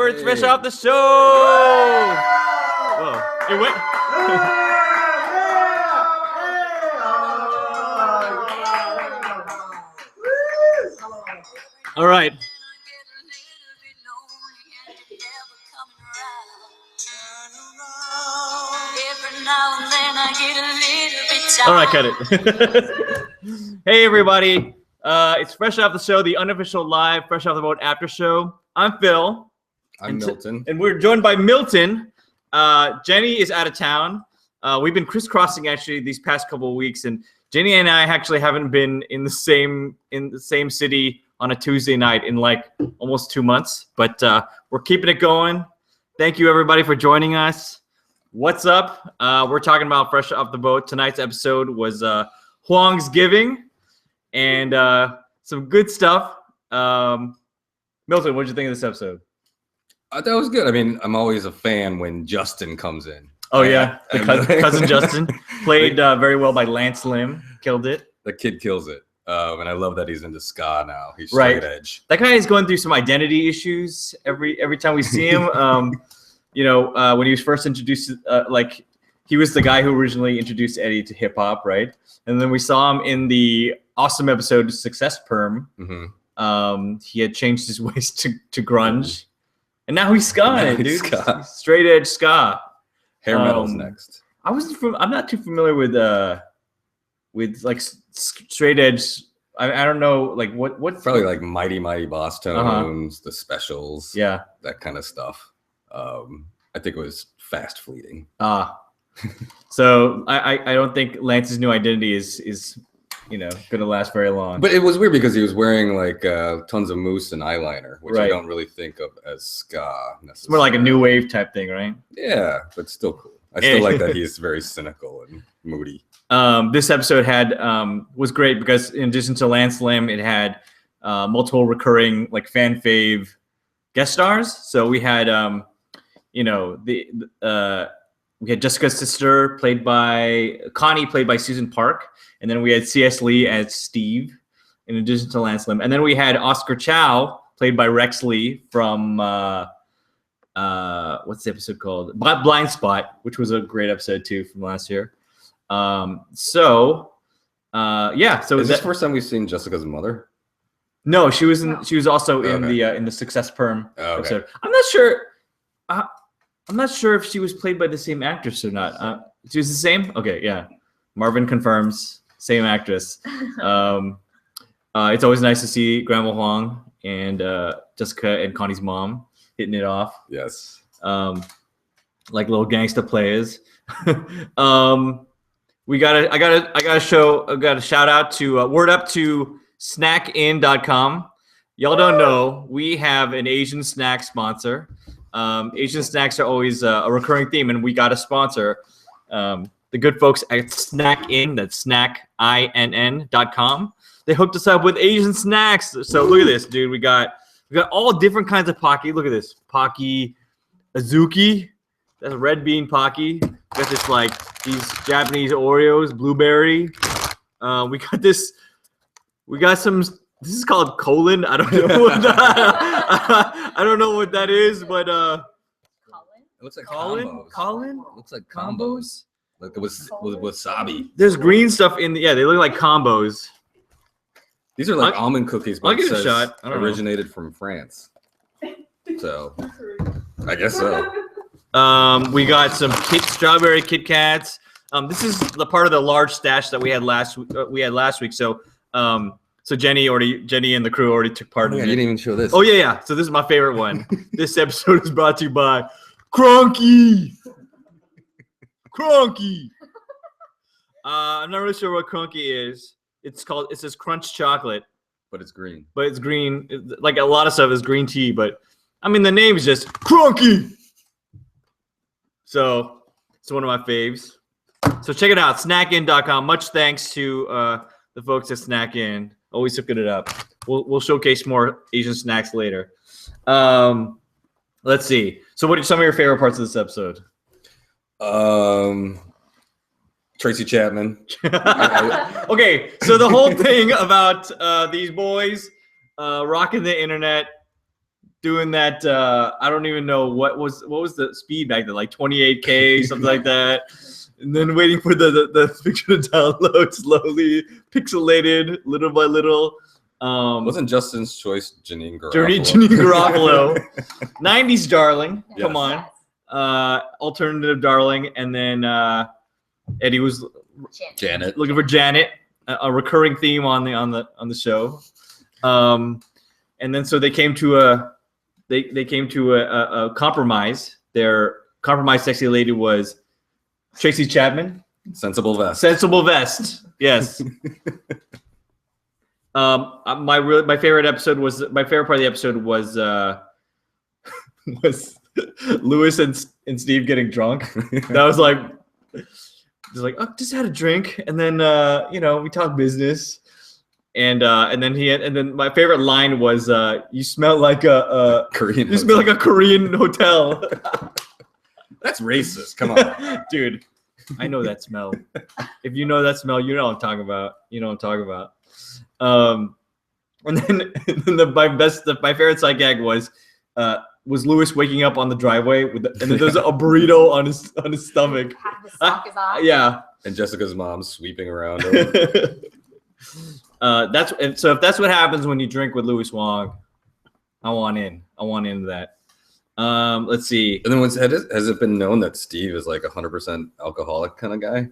It's fresh off the show. Whoa. It went. All right. All right, cut it. Hey, everybody. It's fresh off the show, the unofficial live, fresh off the boat after show. I'm Phil. I'm Milton. And we're joined by Milton. Jenny is out of town. We've been crisscrossing actually these past couple of weeks, and Jenny and I actually haven't been in the same city on a Tuesday night in like almost 2 months. But we're keeping it going. Thank you, everybody, for joining us. What's up? We're talking about fresh off the boat. Tonight's episode was Huangsgiving, and some good stuff. Milton, what did you think of this episode? I thought it was good. I mean, I'm always a fan when Justin comes in. Oh, yeah. Cousin Justin. Played very well by Lance Lim. Killed it. The kid kills it. And I love that he's into ska now. He's straight edge. That guy is going through some identity issues every time we see him. When he was first introduced, he was the guy who originally introduced Eddie to hip hop, right? And then we saw him in the awesome episode Success Perm. Mm-hmm. He had changed his ways to grunge, and now he's ska, dude. He's straight edge ska. Hair metal's next. I'm not too familiar with like straight edge. I don't know, like what probably like Mighty Boss Tones, the Specials, that kind of stuff. I think it was Fast Fleeting. So I don't think Lance's new identity is gonna last very long. But it was weird because he was wearing like tons of mousse and eyeliner, which I don't really think of as ska necessarily. It's more like a new wave type thing, right? Yeah, but still cool. I still like that he's very cynical and moody. This episode was great because in addition to Lance Lim, it had multiple recurring like fan fave guest stars. So we had we had Jessica's sister played by Connie, played by Susan Park, and then we had C.S. Lee as Steve, in addition to Lance Lim, and then we had Oscar Chow played by Rex Lee from what's the episode called? Blind Spot, which was a great episode too from last year. So is this the first time we've seen Jessica's mother? No, she was also in the Success Perm episode. I'm not sure if she was played by the same actress or not. She was the same? Okay, yeah. Marvin confirms, same actress. It's always nice to see Grandma Huang and Jessica and Connie's mom hitting it off. Yes. Like little gangsta players. I got a shout out to word up to snackin.com. Y'all don't know, we have an Asian snack sponsor. Asian snacks are always a recurring theme, and we got a sponsor. The good folks at Snackin, that's snackinn.com. They hooked us up with Asian snacks. So look at this, dude. We got all different kinds of Pocky. Look at this. Pocky Azuki. That's a red bean Pocky. We got this these Japanese Oreos, blueberry. We got some. This is called colon. I don't know what I don't know what that is, but it looks like Colin. It looks like combos. Like it was with wasabi. There's green stuff in they look like combos. These are like almond cookies, but I'll give it a shot. Originated from France. So I guess so. We got some strawberry Kit Kats. This is the part of the large stash that we had last week. So Jenny and the crew already took part in it. You didn't even show this. Oh yeah. So this is my favorite one. This episode is brought to you by Cronky. I'm not really sure what Cronky is. It says Crunch Chocolate. But it's green. Like a lot of stuff is green tea, but I mean the name is just Cronky. So it's one of my faves. So check it out, snackin.com. Much thanks to the folks at Snackin. Always hooking it up. We'll showcase more Asian snacks later. Let's see. So what are some of your favorite parts of this episode? Tracy Chapman. Okay, so the whole thing about these boys rocking the internet, doing that. I don't even know what was the speed back then, like 28K, something like that. And then waiting for the picture to download slowly, pixelated, little by little. Wasn't Justin's choice Janine Garofalo? Janine Garofalo. 90s darling. Yes. Come on. Alternative darling. And then Eddie was Janet. Looking for Janet, a recurring theme on the show. And then so they came to a compromise. Their compromise sexy lady was Tracy Chapman. Sensible vest. Yes. My favorite part of the episode was Lewis and Steve getting drunk. That was like, just had a drink, and then we talked business, and then my favorite line was, "You smell like a Korean. You smell like a Korean hotel." That's racist. Come on, dude. I know that smell. If you know that smell, you know what I'm talking about. And then my favorite side gag was Lewis waking up on the driveway and then there's a burrito on his stomach. Half the sock is off. Yeah. And Jessica's mom sweeping around him. So if that's what happens when you drink with Louis Wong, I want into that. Let's see. And then has it been known that Steve is like 100% alcoholic kind of guy?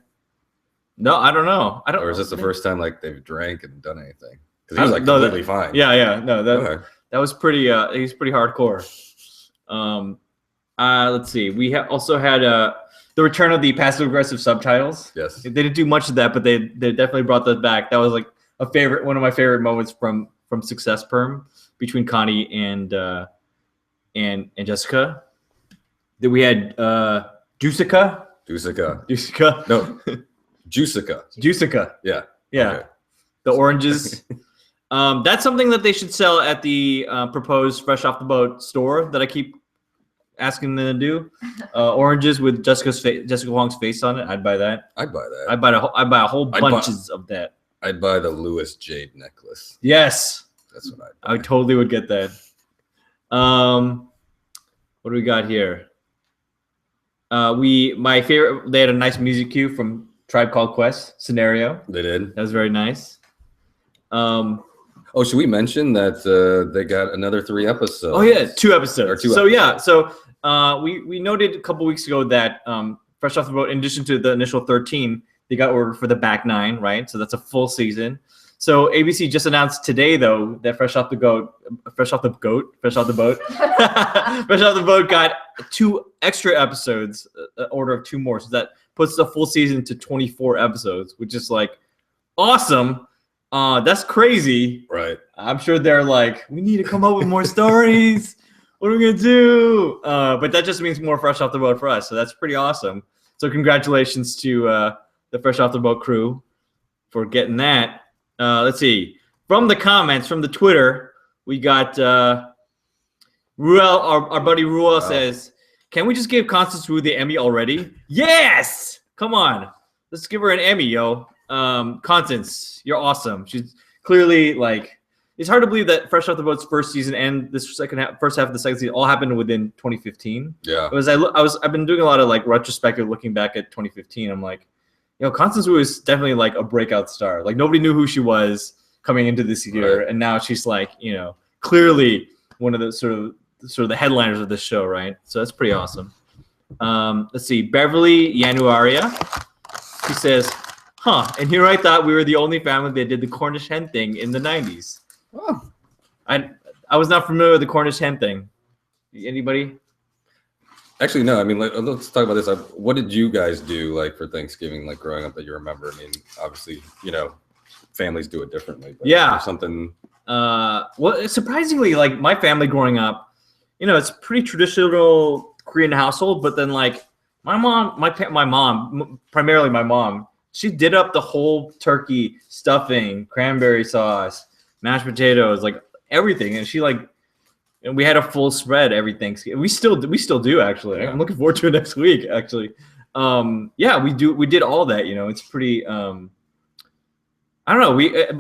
No, I don't know. Or is this the first time like they've drank and done anything? Because he was like completely fine. Yeah. No, that was pretty. He's pretty hardcore. Let's see. We also had the return of the passive aggressive subtitles. Yes. They didn't do much of that, but they definitely brought that back. That was like one of my favorite moments from Success Perm between Connie and Jessica. Then we had Juica. No. Juica. Yeah. Okay. The oranges. That's something that they should sell at the proposed Fresh Off the Boat store that I keep asking them to do. Oranges with Jessica Huang's face on it. I'd buy that. I'd buy that. I'd buy a whole bunches of that. I'd buy the Lewis Jade necklace. Yes. That's what I'd buy. I totally would get that. What do we got here? My favorite. They had a nice music cue from Tribe Called Quest Scenario. They did. That was very nice. Should we mention that they got another 3 episodes? Oh yeah, 2 episodes. We noted a couple weeks ago that Fresh Off the Boat, in addition to the initial 13, they got ordered for the back 9, right? So that's a full season. So ABC just announced today, though, that Fresh Off the Boat got 2 extra episodes, order of 2 more. So that puts the full season to 24 episodes, which is like awesome. That's crazy. Right. I'm sure they're like, we need to come up with more stories. What are we gonna do? But that just means more Fresh Off the Boat for us. So that's pretty awesome. So congratulations to the Fresh Off the Boat crew for getting that. Let's see. From the comments, from the Twitter, we got Ruel, our buddy Ruel says, can we just give Constance Wu the Emmy already? Yes! Come on. Let's give her an Emmy, yo. Constance, you're awesome. She's clearly like, it's hard to believe that Fresh Off the Boat's first season and this first half of the second season all happened within 2015. Yeah. Because I've been doing a lot of like retrospective looking back at 2015. I'm like, Constance Wu is definitely like a breakout star. Like nobody knew who she was coming into this year, right. And now she's like, clearly one of the sort of the headliners of this show, right? So that's pretty awesome. Let's see, Beverly Yanuaria. She says, and here I thought we were the only family that did the Cornish hen thing in the 90s. Oh. I was not familiar with the Cornish hen thing. Anybody? Actually, no. I mean, let's talk about this. What did you guys do like for Thanksgiving, like growing up that you remember? I mean, obviously, families do it differently. But yeah. Something. Well, surprisingly, like my family growing up, it's pretty traditional Korean household. But then, like my mom, primarily my mom, she did up the whole turkey, stuffing, cranberry sauce, mashed potatoes, like everything, and she like. And we had a full spread every Thanksgiving. We still do actually. Yeah. I'm looking forward to it next week actually. We did all that, it's pretty I don't know.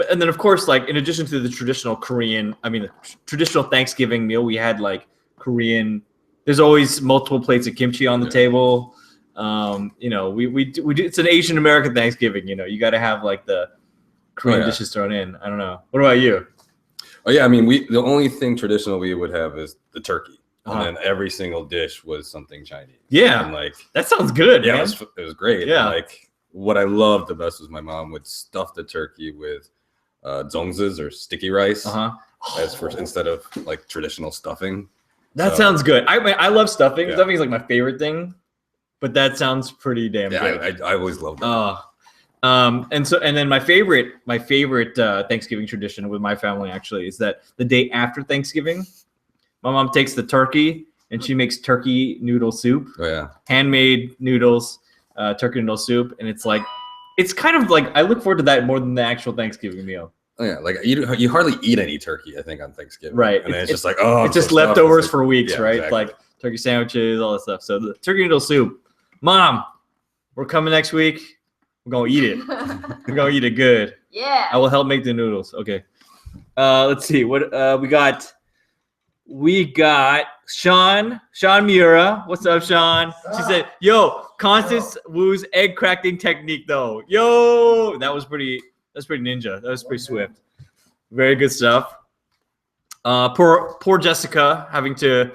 And then of course, like in addition to the traditional Korean, the traditional Thanksgiving meal, we had like Korean. There's always multiple plates of kimchi on the table. We do. It's an Asian American Thanksgiving. You got to have like the Korean dishes thrown in. I don't know. What about you? Oh yeah, the only thing traditional we would have is the turkey, and then every single dish was something Chinese. Yeah, and like that sounds good. Yeah, man. it was great. Yeah, and, like what I loved the best was my mom would stuff the turkey with zongzes or sticky rice instead of like traditional stuffing. That sounds good. I love stuffing. Yeah. Stuffing is like my favorite thing, but that sounds pretty damn good. I always loved it. And then my favorite Thanksgiving tradition with my family actually is that the day after Thanksgiving, my mom takes the turkey and she makes turkey noodle soup. Oh yeah, handmade noodles, turkey noodle soup, and it's kind of like I look forward to that more than the actual Thanksgiving meal. Oh yeah, like you hardly eat any turkey, I think, on Thanksgiving. Right, and then it's just like it's just leftovers for weeks, right? Exactly. Like turkey sandwiches, all that stuff. So the turkey noodle soup, Mom, we're coming next week. We're gonna eat it. We're gonna eat it good. Yeah. I will help make the noodles. Okay. Let's see what we got. We got Sean Miura. What's up, Sean? She said, "Yo, Constance Wu's egg cracking technique, though. Yo, that's pretty ninja. That was pretty swift. Very good stuff. Poor Jessica having to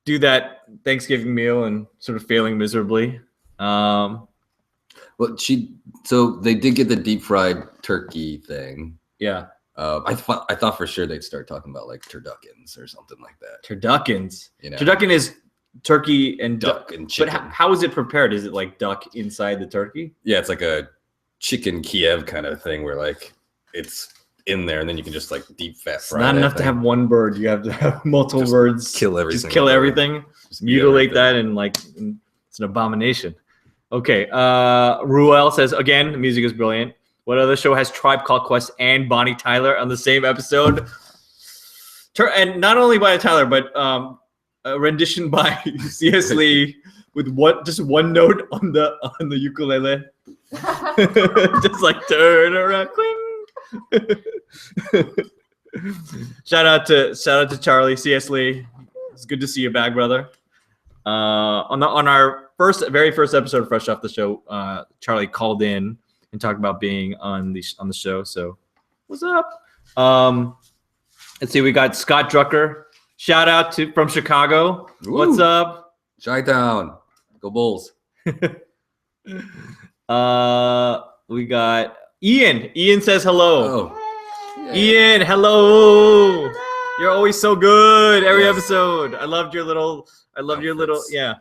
do that Thanksgiving meal and sort of failing miserably. Well, so they did get the deep fried turkey thing. Yeah. I thought for sure they'd start talking about like turduckens or something like that. Turduckens. Turducken is turkey and duck and chicken. But how is it prepared? Is it like duck inside the turkey? Yeah, it's like a chicken Kiev kind of thing where like it's in there and then you can just like deep fat fry. It's not enough to have one bird. You have to have multiple birds. Kill everything. Just kill everything. Just mutilate that and like it's an abomination. Okay. Ruel says again, the music is brilliant. What other show has Tribe Called Quest and Bonnie Tyler on the same episode? And not only Bonnie Tyler, but a rendition by C.S. Lee with just one note on the ukulele. Just like turn around, cling. Shout out to Charlie, C.S. Lee. It's good to see you back, brother. On our very first episode, fresh off the show, Charlie called in and talked about being on the show. So, what's up? Let's see. We got Scott Drucker. Shout out from Chicago. Ooh. What's up? Chi-Town. Go Bulls. We got Ian. Ian says hello. Oh. Ian, hello. You're always so good every episode. I loved your little. Yeah.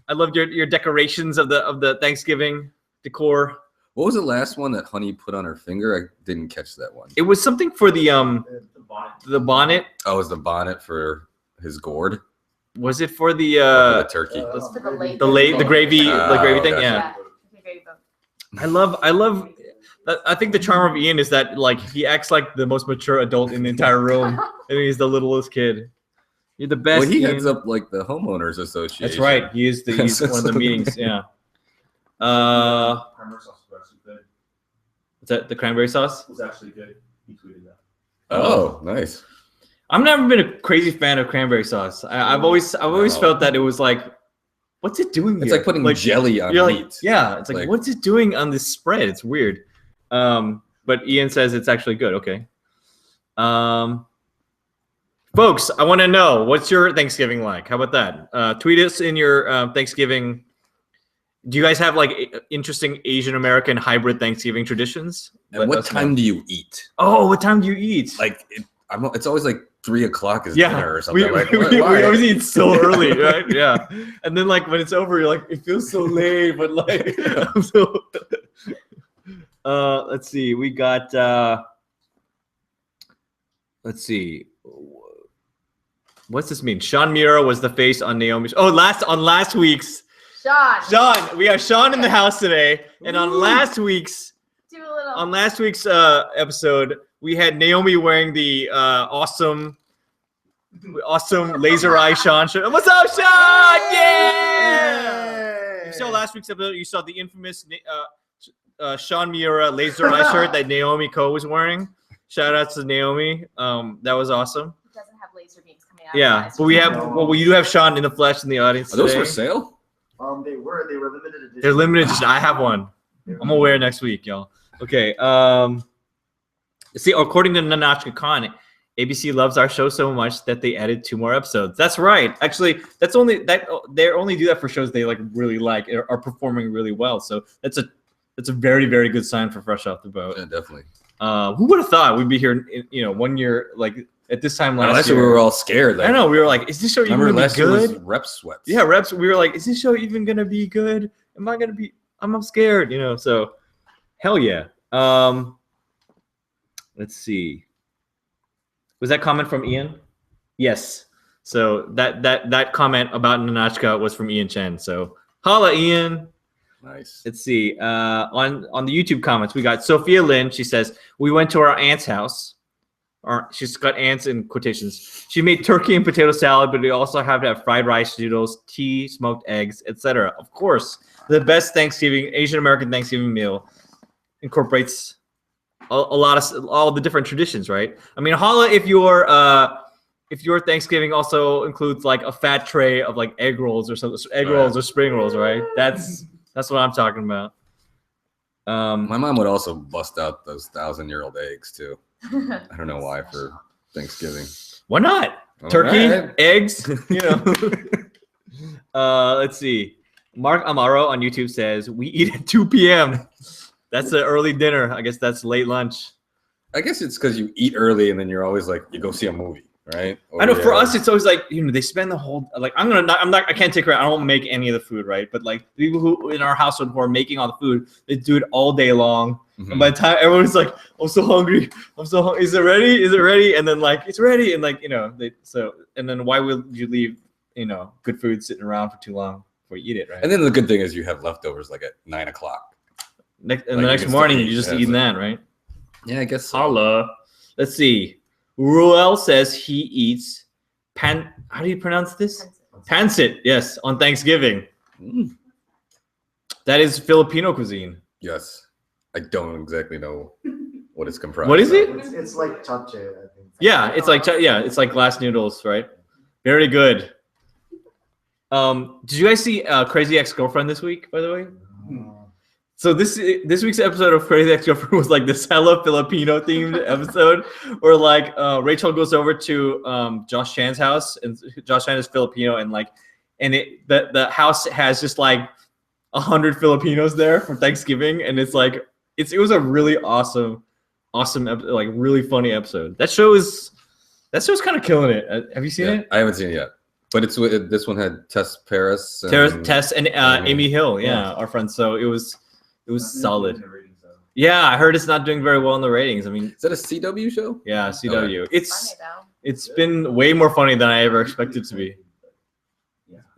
I loved your decorations of the Thanksgiving decor. What was the last one that Honey put on her finger? I didn't catch that one. It was something for the bonnet. Oh, it was the bonnet for his gourd? Was it for the turkey? The gravy thing? Yeah. I love I think the charm of Ian is that like he acts like the most mature adult in the entire room and he's the littlest kid. You're the best. Well, he Ian. heads up like the homeowners association. That's right. He's one of the meetings. Yeah. Cranberry sauce was actually good. Is that the cranberry sauce? It was actually good. He tweeted that. Oh, nice. I've never been a crazy fan of cranberry sauce. I've always felt that it was like, what's it doing here? It's like putting jelly on meat. Yeah, it's like what's it doing on this spread? It's weird. But Ian says it's actually good. Okay. Folks, I want to know, what's your Thanksgiving like? How about that? Tweet us in your Thanksgiving. Do you guys have like interesting Asian American hybrid Thanksgiving traditions? And what time do you eat? Oh, what time do you eat? Like it's always like 3:00 is dinner or something. We always eat so early, right? Yeah. And then like when it's over, you're like, it feels so late, but like let's see. We got let's see. What's this mean? Sean Mira was the face on Naomi's. Oh, last week's. Sean, we have Sean in the house today, and on last week's episode, we had Naomi wearing the awesome laser eye Sean shirt. What's up, Sean? Yeah! You saw last week's episode. You saw the infamous Sean Miura laser eye shirt that Naomi Ko was wearing. Shout out to Naomi. That was awesome. It doesn't have laser beams coming out. Yeah, but we do have Sean in the flesh in the audience Are those today. for sale? They were limited edition. They're limited edition. I have one. I'm gonna wear it next week, y'all. Okay. See, according to Nanachka Khan, ABC loves our show so much that they added 2 more episodes. That's right. Actually, they only do that for shows they like really like are performing really well. So that's a very, very good sign for Fresh Off the Boat. Yeah, definitely. Who would have thought we'd be here? 1 year like at this time last year. We were all scared. Like, I know we were like, is this show even gonna be last year good? was rep sweats. Yeah, reps. We were like, is this show even gonna be good? Am I gonna be? I'm scared. So hell yeah. Let's see. Was that comment from Ian? Yes. So that comment about Nanachka was from Ian Chen. So holla, Ian. Nice. Let's see. On the YouTube comments, we got Sophia Lynn. She says, we went to our aunt's house. She's got aunts in quotations. She made turkey and potato salad, but we also have to have fried rice noodles, tea, smoked eggs, etc. Of course, the best Asian American Thanksgiving meal incorporates all the different traditions, right? I mean, holla if your Thanksgiving also includes like a fat tray of like egg rolls or something, rolls or spring rolls, right? That's what I'm talking about. My mom would also bust out those 1,000-year-old eggs too. I don't know why for Thanksgiving. Why not? Turkey, eggs, Let's see. Mark Amaro on YouTube says, we eat at 2 p.m. That's an early dinner. I guess that's late lunch. I guess it's because you eat early and then you're always like, you go see a movie, right? I know for us, it's always like, they spend the whole, like, I can't take credit. I don't make any of the food, right? But like people who in our household who are making all the food, they do it all day long. Mm-hmm. And by the time everyone's like, I'm so hungry. Is it ready? Is it ready? And then like, it's ready. And like, and then why would you leave, good food sitting around for too long before you eat it, right? And then the good thing is you have leftovers like at 9 o'clock. And the next morning, you're just eating that, right? Yeah, I guess so. Holla. Let's see. Ruel says he eats how do you pronounce this? Pancit, yes, on Thanksgiving. Mm. That is Filipino cuisine. Yes. I don't exactly know what it's comprised. What is it? It's like chache, I think. Yeah, it's like glass noodles, right? Very good. Did you guys see Crazy Ex-Girlfriend this week, by the way? So this week's episode of Crazy Ex-Girlfriend was like this hella Filipino themed episode where like Rachel goes over to Josh Chan's house, and Josh Chan is Filipino, and the house has just like 100 Filipinos there for Thanksgiving, and it was a really awesome like really funny episode. That show's kind of killing it. Have you seen it? I haven't seen it yet. But this one had Tess Paris. Tess and Amy Hill, our friends. So it was solid. Yeah, I heard it's not doing very well in the ratings. I mean, is that a CW show? Yeah, CW. Okay. It's been way more funny than I ever expected it to be.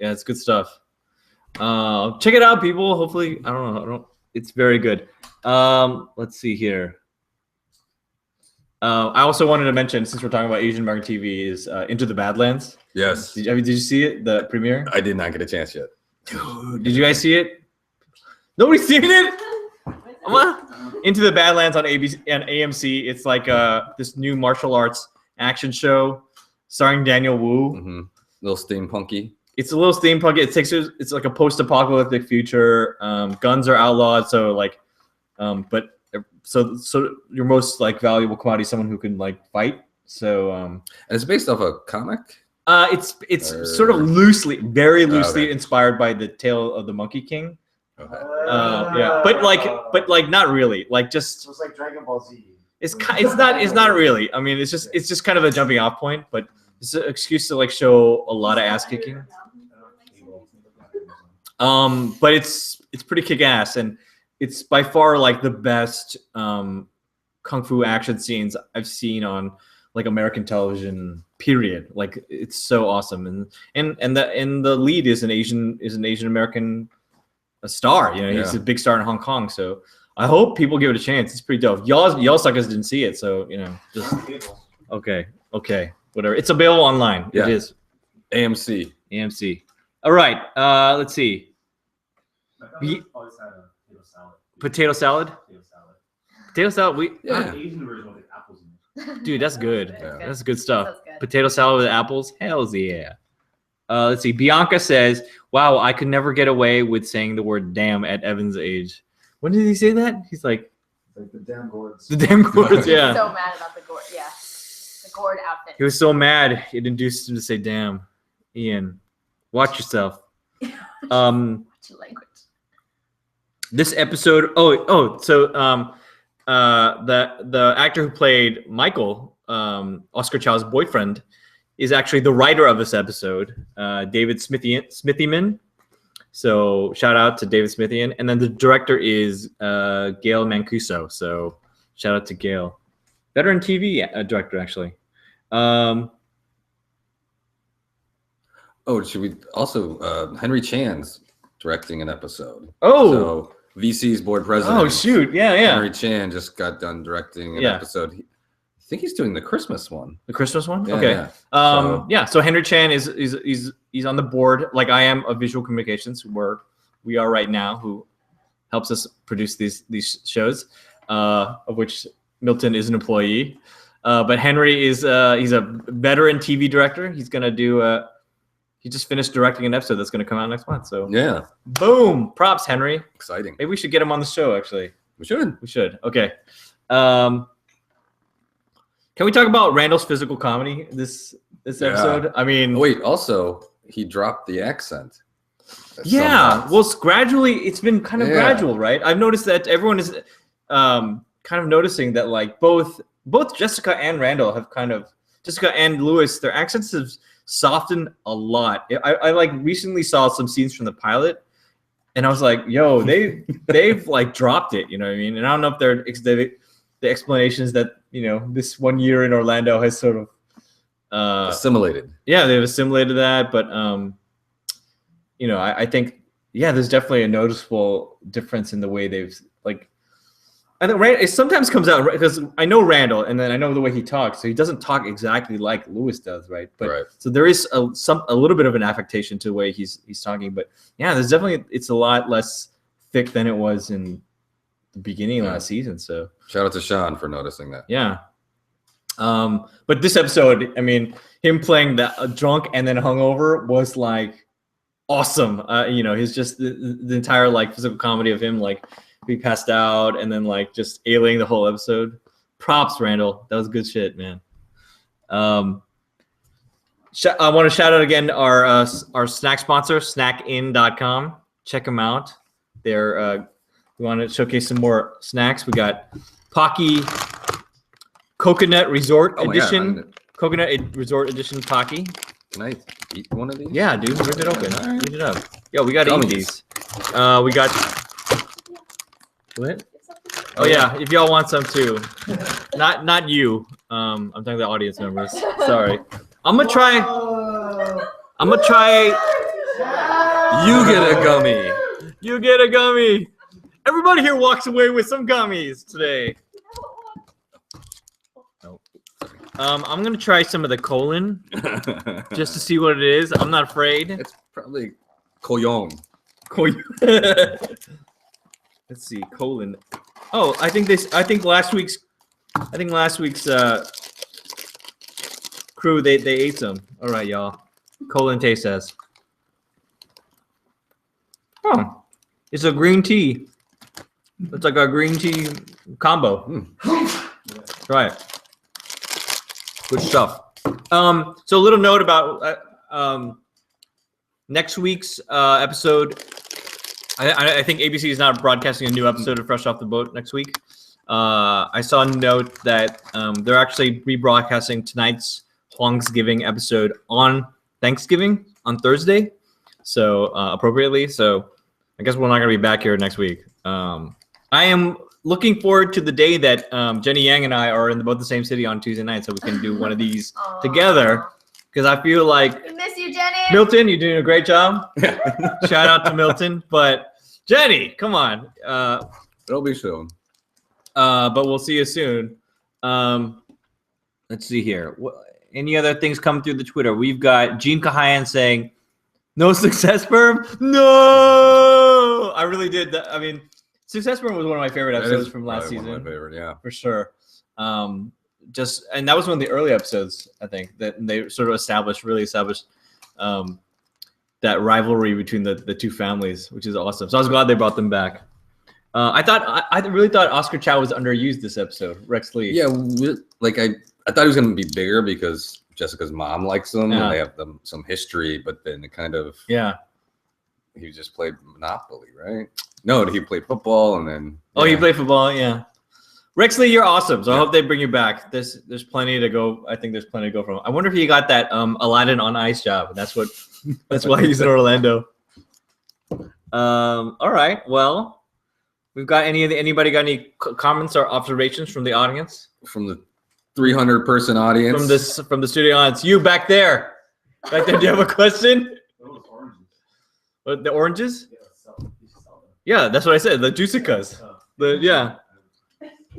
Yeah, it's good stuff. Check it out, people. Hopefully, I don't know. It's very good. Let's see here. I also wanted to mention, since we're talking about Asian American TV, is Into the Badlands. Yes. Did you see it? The premiere? I did not get a chance yet. Dude, did you guys see it? Nobody's seen it? Into the Badlands on ABC and AMC. It's like this new martial arts action show starring Daniel Wu. Mm-hmm. Little steampunky. It's a little steampunk. It's like a post-apocalyptic future. Guns are outlawed, so like, so your most like valuable commodity is someone who can like fight. So and it's based off a comic. It's sort of very loosely inspired by the Tale of the Monkey King. Okay. Yeah, but like not really. Like just. So it's like Dragon Ball Z. It's not really. I mean, it's just kind of a jumping off point, but it's an excuse to like show a lot of ass kicking. But it's pretty kick ass, and it's by far like the best kung fu action scenes I've seen on like American television. Period. Like it's so awesome, and the lead is an Asian American star. He's a big star in Hong Kong. So I hope people give it a chance. It's pretty dope. Y'all suckers didn't see it, so just okay, whatever. It's available online. Yeah. It is. AMC. All right. Let's see. Potato salad. Potato salad. Potato salad. Yeah. Asian version with apples in it. Dude, that's good. Yeah. That's good stuff. Sounds good. Potato salad with apples. Hells yeah. Let's see. Bianca says, "Wow, I could never get away with saying the word damn at Evan's age." When did he say that? He's like, Like the damn gourds. the damn gourds. Yeah. So mad about the gourd. Yeah. The gourd outfit. He was so mad it induced him to say damn. Ian, watch yourself. Language. This episode. So the actor who played Michael, Oscar Chow's boyfriend, is actually the writer of this episode, David Smithyman. So shout out to David Smithian, and then the director is Gail Mancuso. So shout out to Gail, veteran TV director actually. Should we also Henry Chan's directing an episode? Oh. So VC's board president. Oh shoot! Yeah. Henry Chan just got done directing an episode. I think he's doing the Christmas one. The Christmas one. Yeah, Okay. yeah. So Henry Chan is on the board, like I am, of Visual Communications, where we are right now, who helps us produce these shows, of which Milton is an employee. But Henry is he's a veteran TV director. He's gonna do he just finished directing an episode that's gonna come out next month. So Yeah. boom, props, Henry. Exciting. Maybe we should get him on the show. Actually, We should. we should. Okay. Can we talk about Randall's physical comedy this episode? I mean, Oh, wait, also, he dropped the accent. yeah. Somewhat. Well, gradually, it's been kind of Yeah. gradual, right? I've noticed that everyone is kind of noticing that, like, both Jessica and Randall have Jessica and Lewis, their accents have softened a lot. I like recently saw some scenes from the pilot, and I was like, yo, they've like dropped it, you know what I mean? And I don't know if the explanation is that, you know, this 1 year in Orlando has sort of assimilated. Yeah, they've assimilated that, but you know, I think there's definitely a noticeable difference in the way they've like. I think it sometimes comes out because I know Randall, and then I know the way he talks, so he doesn't talk exactly like Lewis does, right? But Right. so there is a little bit of an affectation to the way he's talking, but yeah, there's definitely it's a lot less thick than it was in the beginning of last season. So Shout out to Sean for noticing that. yeah. But this episode, I mean, him playing the drunk and then hungover was like awesome. You know, he's just the entire like physical comedy of him like be passed out and then like just alienating the whole episode. Props, Randall. That was good shit, man. I want to shout out again our snack sponsor, snackin.com. Check them out. They're we want to showcase some more snacks. We got Pocky Coconut Resort Edition. Yeah. Coconut Resort Edition Pocky. Can I eat one of these? Yeah, dude. Rip it open. All right. Eat it up. Yo, we got to eat Gummies. these. We got... What? Oh, yeah. If y'all want some, too. Not you. I'm talking to the audience members. Sorry. I'm going to try... You get a gummy. You get a gummy. Everybody here walks away with some gummies today. Nope. I'm gonna try some of the colon just to see what it is. I'm not afraid. It's probably Coyon. Let's see, colon. Oh, I think last week's crew they ate some. All right, y'all. Colon taste test. Oh, it's a green tea. It's like a green tea combo. Right. Good stuff. So a little note about next week's episode. I think ABC is not broadcasting a new episode of Fresh Off the Boat next week. I saw a note that they're actually rebroadcasting tonight's Huangsgiving episode on Thanksgiving on Thursday. So appropriately. So I guess we're not going to be back here next week. I am looking forward to the day that Jenny Yang and I are in both the same city on Tuesday night, so we can do one of these together. Because I feel like We miss you, Jenny. Milton, you're doing a great job. Shout out to Milton, but Jenny, come on. It'll be soon. But we'll see you soon. Let's see here. Any other things come through the Twitter? We've got Gene Kahayan saying, "No success, sperm." No, I really did. I mean, Success Burn was one of my favorite That episodes is from last probably season. one of my favorite, yeah. For sure. And that was one of the early episodes, I think, that they sort of really established that rivalry between the two families, which is awesome. So I was glad they brought them back. I really thought Oscar Chow was underused this episode. Rex Lee. Yeah, like I thought he was going to be bigger because Jessica's mom likes him and they have some history, but then it kind of he just played Monopoly, right? No, he played football and then he played football, yeah. Rex Lee, you're awesome. So I hope they bring you back. There's plenty to go. I think there's plenty to go from. I wonder if he got that Aladdin on Ice job. And that's why he's in Orlando. All right. Well, we've got anybody got any comments or observations from the audience? From the 300-person audience. From the studio audience. You back there. Back there, do you have a question? Those oranges. What, the oranges? Yeah, you should sell them. Yeah, that's what I said. The Juicicas.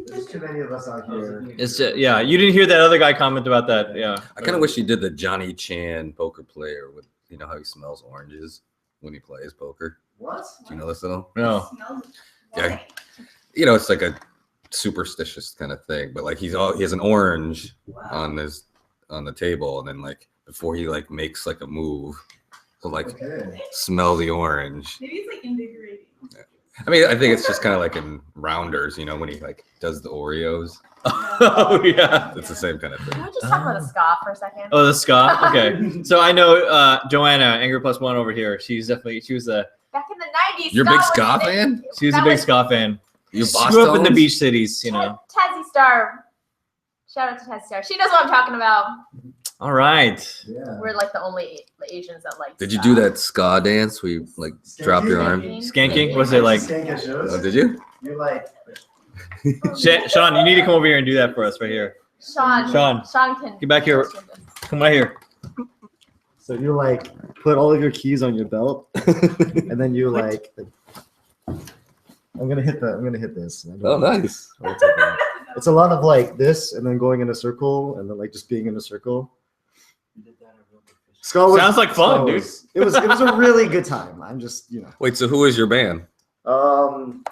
There's too many of us out here. It's you didn't hear that other guy comment about that. Yeah. I kind of wish he did the Johnny Chan poker player with, you know, how he smells oranges when he plays poker. What? Do you know this at all? No. Yeah. You know, it's like a superstitious kind of thing, but like he has an orange on the table, and then like before he like makes like a move, he'll like smell the orange. Maybe it's like invigorating. I mean, I think it's just kind of like in Rounders, you know, when he like does the Oreos. Oh yeah. It's the same kind of thing. Can we just talk about the ska for a second? Oh, the ska. Okay. So I know Joanna, Angry Plus One over here. She was a Back in the 90s. You're a big ska ska was fan? she was a That big was- ska fan. You She grew up in the Boston? beach cities, you know. Tazzy Star. Shout out to Tazzy Star. She knows what I'm talking about. All right. Yeah. We're like the only Asians that like. Did you ska. do that ska dance where you like drop your arm? Skanking? Was it like Skank at shows? Oh, did you? You're like, Sean, you need to come over here and do that for us right here. Sean can Get back here. Come right here. so you like put all of your keys on your belt, and then you like. I'm gonna hit this. I don't Oh, know. nice. It's a lot of like this, and then going in a circle, and then like just being in a circle. Ska was- Sounds like fun, Ska dude. was- It was a really good time. I'm just Wait, so who is your band? no,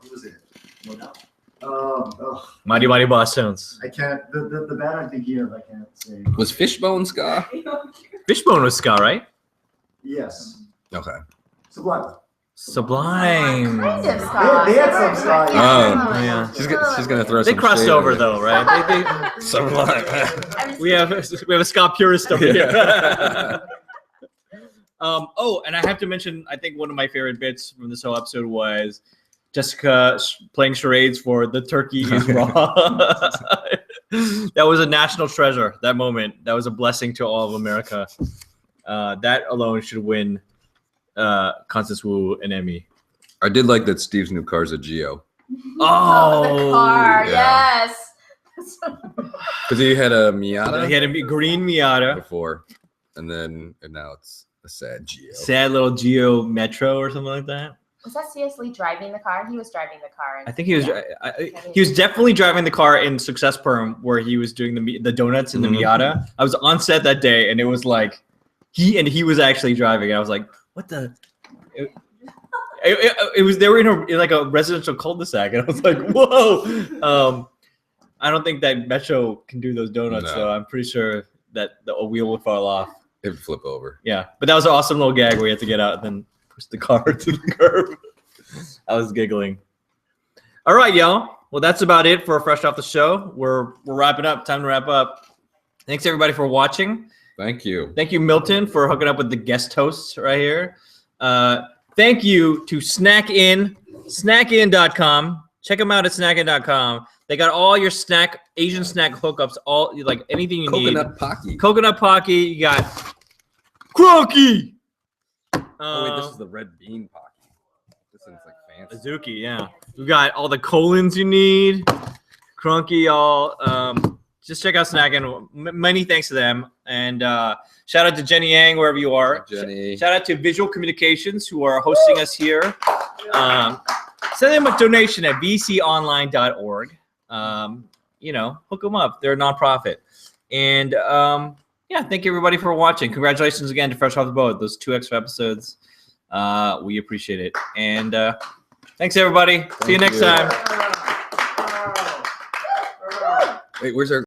who was it? Mighty Mighty Boss Tones. I can't. The band I'm thinking of, I can't say. Was Fishbone ska? Fishbone was ska, right? Yes, Okay. Sublime. Sublime. Kind of ska. They had some ska, Oh, yeah. She's gonna throw They some crossed shade over on it. though, right? Sublime. We have a ska purist over here. Yeah. And I have to mention, I think one of my favorite bits from this whole episode was Jessica playing charades for "The Turkey Is Raw." That was a national treasure. That moment, that was a blessing to all of America. That alone should win Constance Wu an Emmy. I did like that Steve's new car's a Geo Oh, the car. yeah. Yes. because he had a Miata He had a green Miata, before, and now it's a sad Geo. sad little Geo Metro or something like that. Was that C.S. Lee driving the car? He was driving the car. I think he was. Yeah. He was definitely driving the car in Success Perm, where he was doing the donuts in the Mhm. Miata. I was on set that day, and it was like he was actually driving. And I was like, "What the?" It was they were in like a residential cul-de-sac, and I was like, "Whoa!" I don't think that Metro can do those donuts, No. so I'm pretty sure that a wheel would fall off. It would flip over. Yeah, but that was an awesome little gag where you had to get out and then push the car to the curb. I was giggling. All right, y'all. Well, that's about it for Fresh Off the Show. We're wrapping up. Time to wrap up. Thanks everybody for watching. Thank you. Thank you, Milton, for hooking up with the guest hosts right here. Thank you to snackin.com. Check them out at snackin.com. They got all your Asian snack hookups, all like anything you need. Coconut Pocky. Coconut Pocky. You got Croaky. Oh wait, this is the red bean Pocky. This one's like fancy. Azuki, yeah. We got all the colons you need. Crunky, all. Just check out Snackin'. Many thanks to them. And shout out to Jenny Yang, wherever you are. Jenny. Shout out to Visual Communications, who are hosting us here. Send them a donation at vconline.org. Hook them up. They're a nonprofit. And thank you everybody for watching. Congratulations again to Fresh Off the Boat. Those 2 extra episodes. We appreciate it. And thanks, everybody. See you Thank next you. time. Wait, where's our